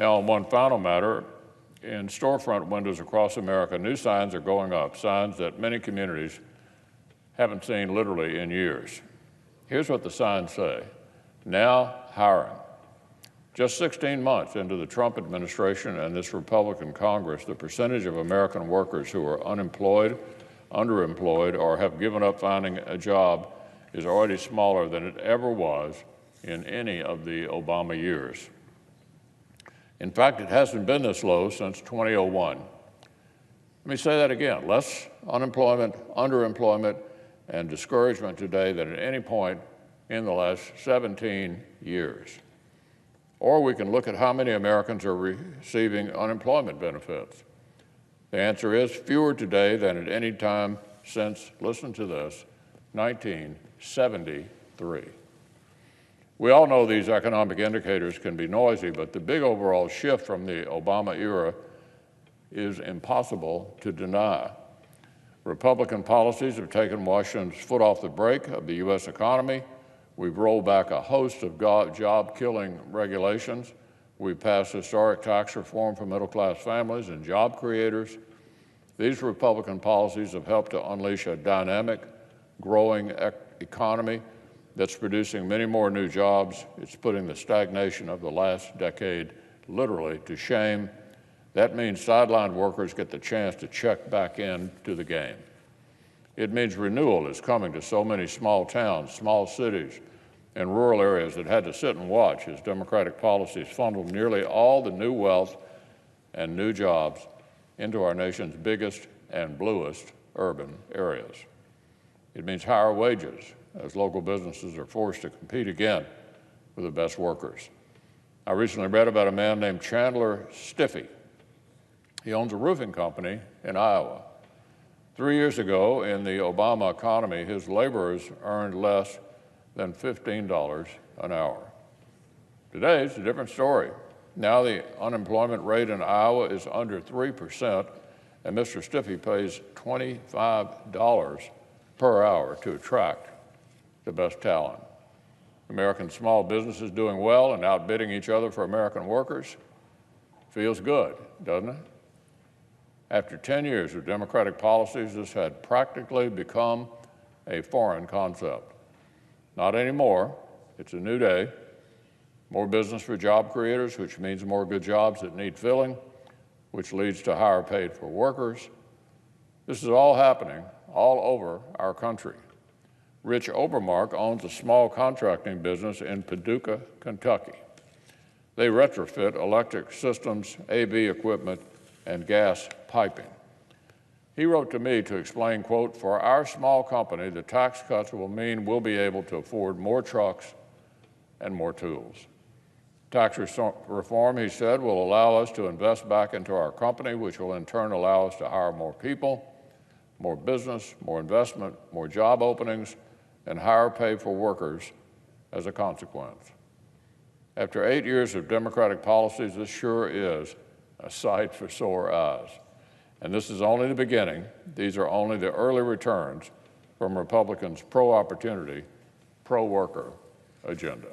Now, on one final matter, in storefront windows across America, new signs are going up, signs that many communities haven't seen literally in years. Here's what the signs say: now hiring. Just 16 months into the Trump administration and this Republican Congress, the percentage of American workers who are unemployed, underemployed, or have given up finding a job is already smaller than it ever was in any of the Obama years. In fact, it hasn't been this low since 2001. Let me say that again: less unemployment, underemployment, and discouragement today than at any point in the last 17 years. Or we can look at how many Americans are receiving unemployment benefits. The answer is fewer today than at any time since, listen to this, 1973. We all know these economic indicators can be noisy, but the big overall shift from the Obama era is impossible to deny. Republican policies have taken Washington's foot off the brake of the U.S. economy. We've rolled back a host of job-killing regulations. We've passed historic tax reform for middle-class families and job creators. These Republican policies have helped to unleash a dynamic, growing economy that's producing many more new jobs. It's putting the stagnation of the last decade literally to shame. That means sidelined workers get the chance to check back into the game. It means renewal is coming to so many small towns, small cities, and rural areas that had to sit and watch as Democratic policies funneled nearly all the new wealth and new jobs into our nation's biggest and bluest urban areas. It means higher wages as local businesses are forced to compete again for the best workers. I recently read about a man named Chandler Stiffy. He owns a roofing company in Iowa. 3 years ago, in the Obama economy, his laborers earned less than $15 an hour. Today, it's a different story. Now the unemployment rate in Iowa is under 3%, and Mr. Stiffy pays $25 per hour to attract the best talent. American small businesses doing well and outbidding each other for American workers. Feels good, doesn't it? After 10 years of Democratic policies, this had practically become a foreign concept. Not anymore. It's a new day. More business for job creators, which means more good jobs that need filling, which leads to higher paid for workers. This is all happening all over our country. Rich Obermark owns a small contracting business in Paducah, Kentucky. They retrofit electric systems, AV equipment, and gas piping. He wrote to me to explain, quote, "For our small company, the tax cuts will mean we'll be able to afford more trucks and more tools. Tax reform," he said, "will allow us to invest back into our company, which will in turn allow us to hire more people, more business, more investment, more job openings, and higher pay for workers as a consequence." After 8 years of Democratic policies, this sure is a sight for sore eyes. And this is only the beginning. These are only the early returns from Republicans' pro-opportunity, pro-worker agenda.